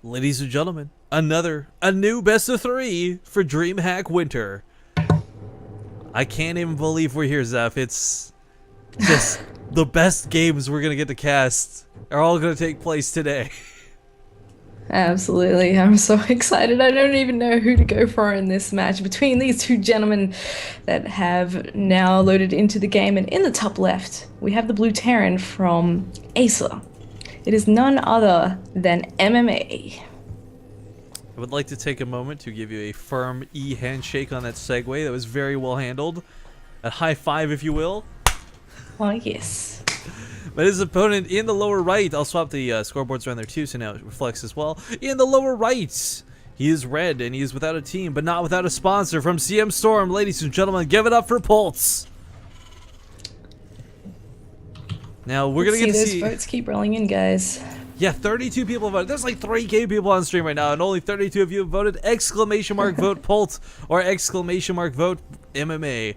Ladies and gentlemen, a new best of 3 for Dreamhack Winter. I can't even believe we're here, Zeph. It's just the best games we're gonna get to cast are all gonna take place today. Absolutely. I'm so excited. I don't even know who to go for in this match between these two gentlemen that have now loaded into the game. And in the top left, we have the blue Terran from Acer. It is none other than MMA. I would like to take a moment to give you a firm E handshake on that segue. That was very well handled. A high five, if you will. Oh, yes. But his opponent in the lower right, I'll swap the scoreboards around there too, so now it reflects as well. In the lower right, he is red and he is without a team, but not without a sponsor from CM Storm. Ladies and gentlemen, give it up for Polt. Now we're gonna get to see those votes keep rolling in, guys. Yeah, 32 people voted. There's like 3K people on stream right now, and only 32 of you have voted exclamation mark vote Polt or exclamation mark vote MMA.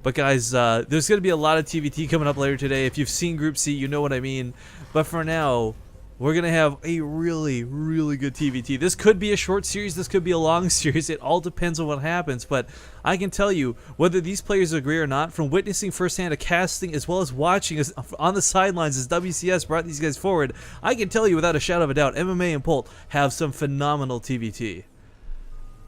But guys, there's going to be a lot of TVT coming up later today. If you've seen Group C, you know what I mean. But for now, we're going to have a really, really good TVT. This could be a short series. This could be a long series. It all depends on what happens. But I can tell you, whether these players agree or not, from witnessing firsthand a casting as well as watching as on the sidelines as WCS brought these guys forward, I can tell you without a shadow of a doubt, MMA and Polt have some phenomenal TVT.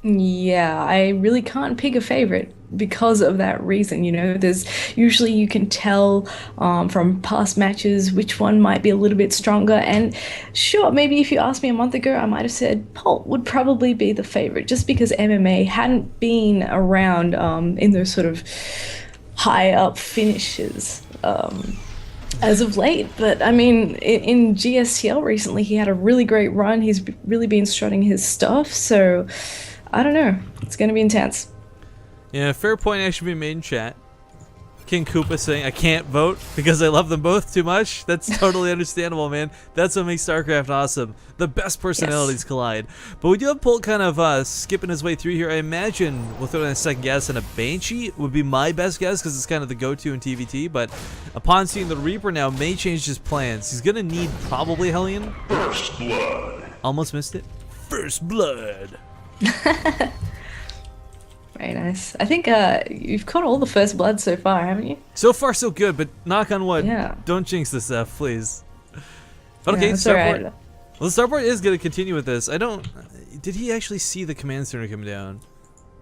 Yeah, I really can't pick a favorite because of that reason. You know, there's usually you can tell from past matches which one might be a little bit stronger. And sure, maybe if you asked me a month ago, I might have said Polt would probably be the favorite just because MMA hadn't been around in those sort of high up finishes. As of late, but I mean, in GSTL recently, he had a really great run. He's really been strutting his stuff, so I don't know. It's going to be intense. Yeah, fair point actually being made in chat. King Koopa saying, I can't vote because I love them both too much. That's totally understandable, man. That's what makes StarCraft awesome. The best personalities collide. But we do have Polt kind of skipping his way through here. I imagine we'll throw in a second guess, and a Banshee would be my best guess because it's kind of the go-to in TVT. But upon seeing the Reaper now, may change his plans. He's going to need probably Hellion. First blood. Almost missed it. First blood. Very nice. I think you've caught all the first blood so far, haven't you? So far, so good, but knock on wood. Yeah. Don't jinx this, F, please. But okay, Yeah, that's Starport. alright. Well, Starport is going to continue with this. I don't... Did he actually see the command center come down?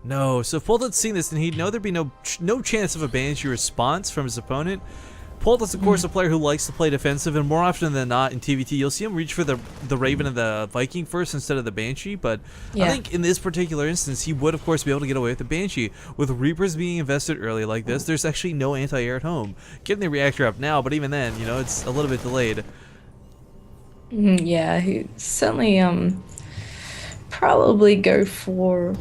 No. So if Polt had seen this, then he'd know there'd be no chance of a Banshee response from his opponent. Polt is, of course, a player who likes to play defensive, and more often than not in TVT, you'll see him reach for the Raven and the Viking first instead of the Banshee, but Yeah. I think in this particular instance, he would, of course, be able to get away with the Banshee. With Reapers being invested early like this, there's actually no anti-air at home. Getting the reactor up now, but even then, you know, it's a little bit delayed. Yeah, he certainly probably go for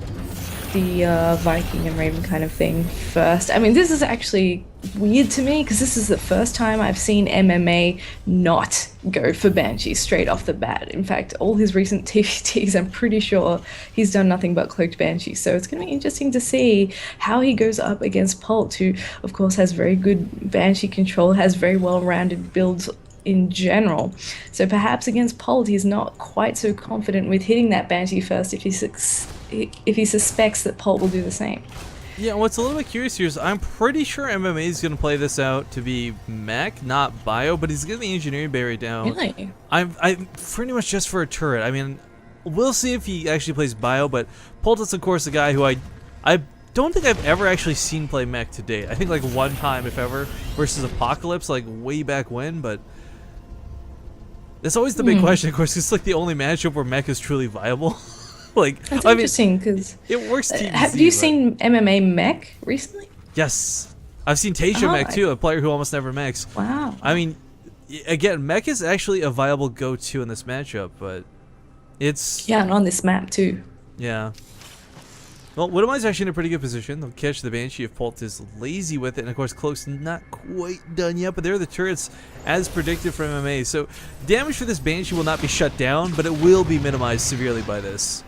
the Viking and Raven kind of thing first. I mean, this is actually weird to me because this is the first time I've seen MMA not go for Banshee straight off the bat. In fact, all his recent TVTs, I'm pretty sure he's done nothing but cloaked Banshee. So it's going to be interesting to see how he goes up against Polt, who, of course, has very good Banshee control, has very well-rounded builds in general. So perhaps against Polt, he's not quite so confident with hitting that Banshee first if he suspects that Polt will do the same. Yeah, what's a little bit curious here is I'm pretty sure MMA is going to play this out to be mech, not bio, but he's going to be engineering bay right now. Really? I'm pretty much just for a turret. I mean, we'll see if he actually plays bio, but Polt is, of course, a guy who I don't think I've ever actually seen play mech to date. I think like one time, if ever, versus Apocalypse, like way back when, but that's always the big question, of course. It's like the only matchup where mech is truly viable. Like, That's I mean, interesting because it works. TVC, have you but... seen MMA mech recently? Yes, I've seen Tasia mech too, a player who almost never mechs. Wow. I mean, again, mech is actually a viable go-to in this matchup, but it's Yeah, and on this map too. yeah. Well, Widowmine's actually in a pretty good position. They'll catch the Banshee if Polt is lazy with it, and of course, Cloak's not quite done yet, but there are the turrets as predicted from MMA. So damage for this Banshee will not be shut down, but it will be minimized severely by this.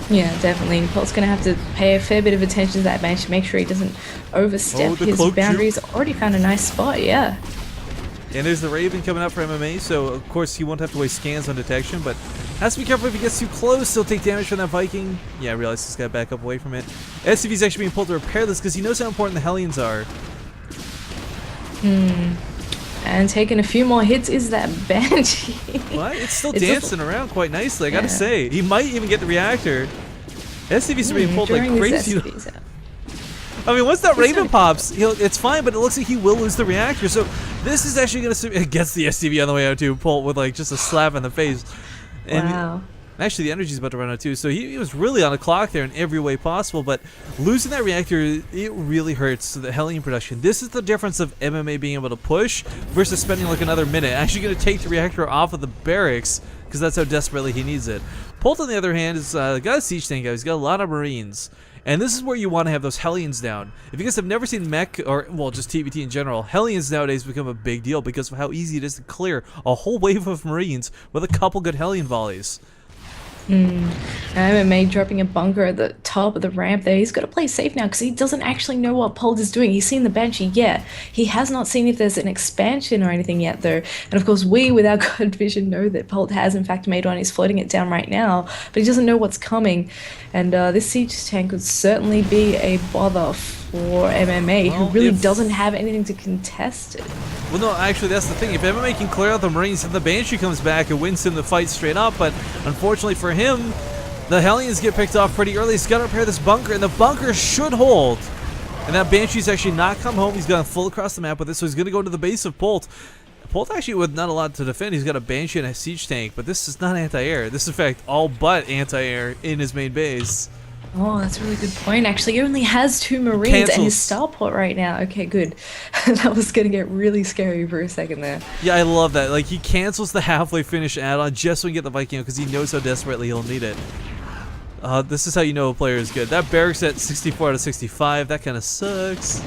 Yeah, definitely. Polt's gonna have to pay a fair bit of attention to that Banshee, make sure he doesn't overstep the his cloak boundaries. Already found a nice spot, yeah. And there's the Raven coming up for MMA, so of course he won't have to waste scans on detection, but Has to be careful if he gets too close, he'll take damage from that Viking. Yeah, I realized he's got to back up away from it. SCV's actually being pulled to repair this because he knows how important the Hellions are. And taking a few more hits is that Banshee. What? It's still dancing around quite nicely, I gotta say. He might even get the reactor. SCVs are being pulled like crazy. I mean, once that Raven pops, it's fine, but it looks like he will lose the reactor. So this is actually going to gets the SCV on the way out too. Polt with like just a slap in the face. And wow. Actually, the energy's about to run out too. So he was really on the clock there in every way possible. But losing that reactor, it really hurts the Hellion production. This is the difference of MMA being able to push versus spending like another minute. Actually going to take the reactor off of the barracks because that's how desperately he needs it. Polt, on the other hand, has got a siege tank out. He's got a lot of Marines. And this is where you want to have those Hellions down. If you guys have never seen mech, or, well, just TVT in general, Hellions nowadays become a big deal because of how easy it is to clear a whole wave of Marines with a couple good Hellion volleys. MMA dropping a bunker at the top of the ramp there. He's got to play safe now because he doesn't actually know what Polt is doing. He's seen the Banshee, yeah. He has not seen if there's an expansion or anything yet, though. And of course, we, with our good vision, know that Polt has in fact made one. He's floating it down right now, but he doesn't know what's coming. And this siege tank would certainly be a bother for MMA, who really doesn't have anything to contest it. Well, no, actually, that's the thing. If MMA can clear out the Marines, then the Banshee comes back and wins him the fight straight up. But unfortunately for him, the Hellions get picked off pretty early. He's got to repair this bunker, and the bunker should hold. And that Banshee's actually not come home. He's gone full across the map with it, so he's going to go to the base of Polt. Polt actually with not a lot to defend. He's got a Banshee and a siege tank, but this is not anti-air. This is, in fact, all but anti-air in his main base. Oh, that's a really good point. Actually, he only has 2 Marines and his starport right now. Okay, good. That was going to get really scary for a second there. Yeah, I love that. Like, he cancels the halfway finish add-on just so he can get the Viking because he knows how desperately he'll need it. This is how you know a player is good. That barracks at 64 out of 65. That kind of sucks.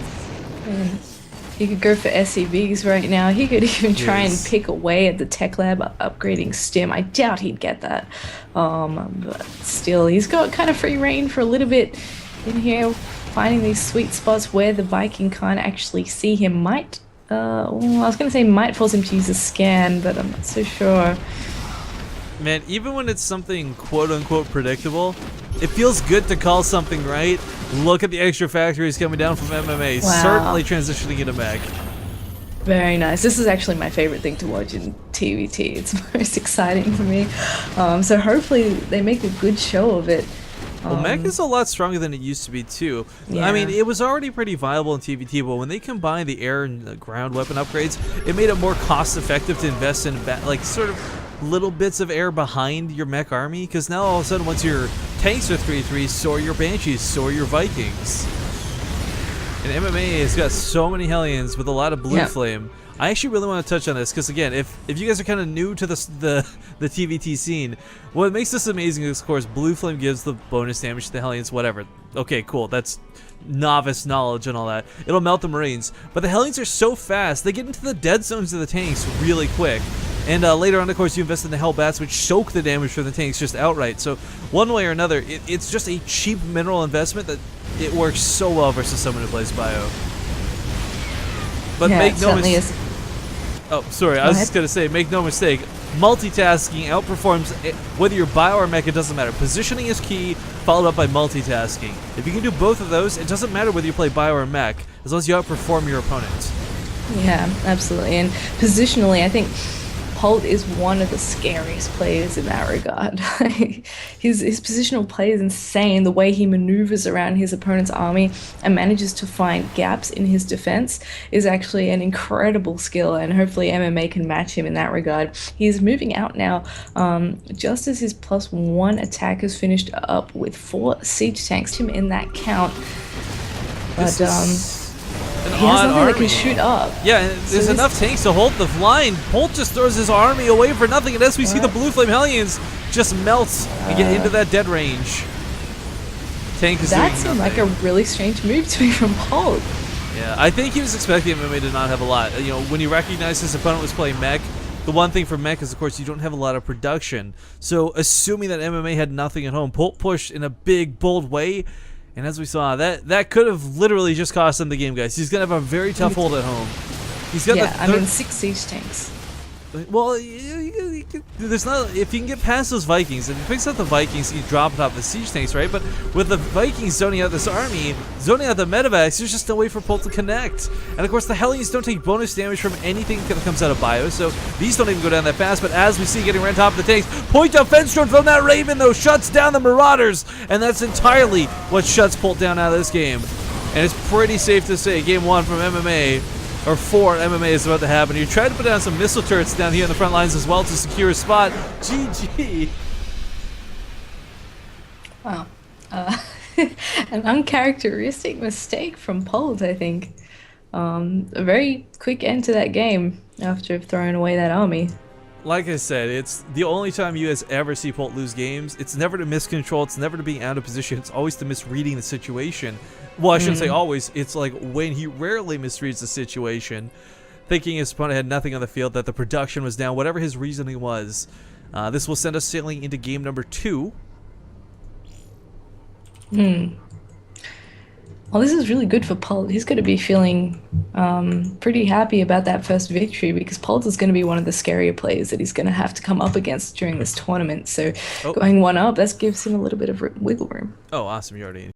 He could go for SCVs right now. He could even try and pick away at the tech lab upgrading stim. I doubt he'd get that. But still, he's got kind of free reign for a little bit in here, finding these sweet spots where the Viking can't actually see him. Might, well, I was going to say might force him to use a scan, but I'm not so sure. Man, even when it's something quote-unquote predictable, it feels good to call something right. Look at the extra factories coming down from MMA, certainly transitioning into mech. Very nice. This is actually my favorite thing to watch in TVT. It's most exciting for me. So hopefully they make a good show of it. Well, mech is a lot stronger than it used to be, too. Yeah. I mean, it was already pretty viable in TVT, but when they combined the air and the ground weapon upgrades, it made it more cost-effective to invest in, like, sort of little bits of air behind your mech army, because now all of a sudden once your tanks are 3-3, so are your Banshees, so are your Vikings. And MMA has got so many Hellions with a lot of blue flame. I actually really want to touch on this because again, if you guys are kind of new to the TVT scene, what makes this amazing is of course blue flame gives the bonus damage to the Hellions, whatever. Okay, cool, that's novice knowledge and all that. It'll melt the Marines, but the Hellions are so fast, they get into the dead zones of the tanks really quick. And later on, of course, you invest in the Hellbats, which soak the damage from the tanks just outright. So one way or another, it's just a cheap mineral investment that it works so well versus someone who plays Bio. But make no mistake. Oh, sorry, I was just going to say, make no mistake, multitasking outperforms, whether you're Bio or Mech, it doesn't matter. Positioning is key, followed up by multitasking. If you can do both of those, it doesn't matter whether you play Bio or Mech, as long as you outperform your opponent. Yeah, absolutely. And positionally, I think Polt is one of the scariest players in that regard. his positional play is insane. The way he maneuvers around his opponent's army and manages to find gaps in his defense is actually an incredible skill, and hopefully MMA can match him in that regard. He's moving out now just as his +1 attack has finished up with 4 siege tanks. Him in that count. But he has nothing that can shoot up. Yeah, there's enough tanks to hold the line. Polt just throws his army away for nothing, and as we see the Blue Flame Hellions just melt and get into that dead range. Tank is doing nothing. That seemed like a really strange move to me from Polt. Yeah, I think he was expecting MMA to not have a lot. You know, when he recognized his opponent was playing mech, the one thing for mech is, of course, you don't have a lot of production. So, assuming that MMA had nothing at home, Polt pushed in a big, bold way. And as we saw, that could have literally just cost him the game, guys. He's going to have a very tough hold at home. He's got 6 siege tanks. Well, there's not. If you can get past those Vikings, and he picks up the Vikings, he drop it off the siege tanks, right? But with the Vikings zoning out this army, zoning out the medevacs, there's just no way for Polt to connect. And of course, the Hellions don't take bonus damage from anything that comes out of bio, so these don't even go down that fast. But as we see, getting right on top of the tanks, point of fence drone from that Raven though shuts down the Marauders, and that's entirely what shuts Polt down out of this game. And it's pretty safe to say, game 1 from MMA. Or 4 MMA is about to happen. You try to put down some missile turrets down here in the front lines as well to secure a spot. GG. Wow. An uncharacteristic mistake from Polt, I think. A very quick end to that game after throwing away that army. Like I said, it's the only time you guys ever see Polt lose games. It's never to miscontrol. It's never to be out of position. It's always to misreading the situation. Well, I shouldn't say always. It's like when he rarely misreads the situation, thinking his opponent had nothing on the field, that the production was down, whatever his reasoning was. This will send us sailing into game number 2. Well, this is really good for Polt. He's going to be feeling pretty happy about that first victory, because Polt is going to be one of the scarier players that he's going to have to come up against during this tournament. So going 1-up, that gives him a little bit of wiggle room. Oh, awesome. You already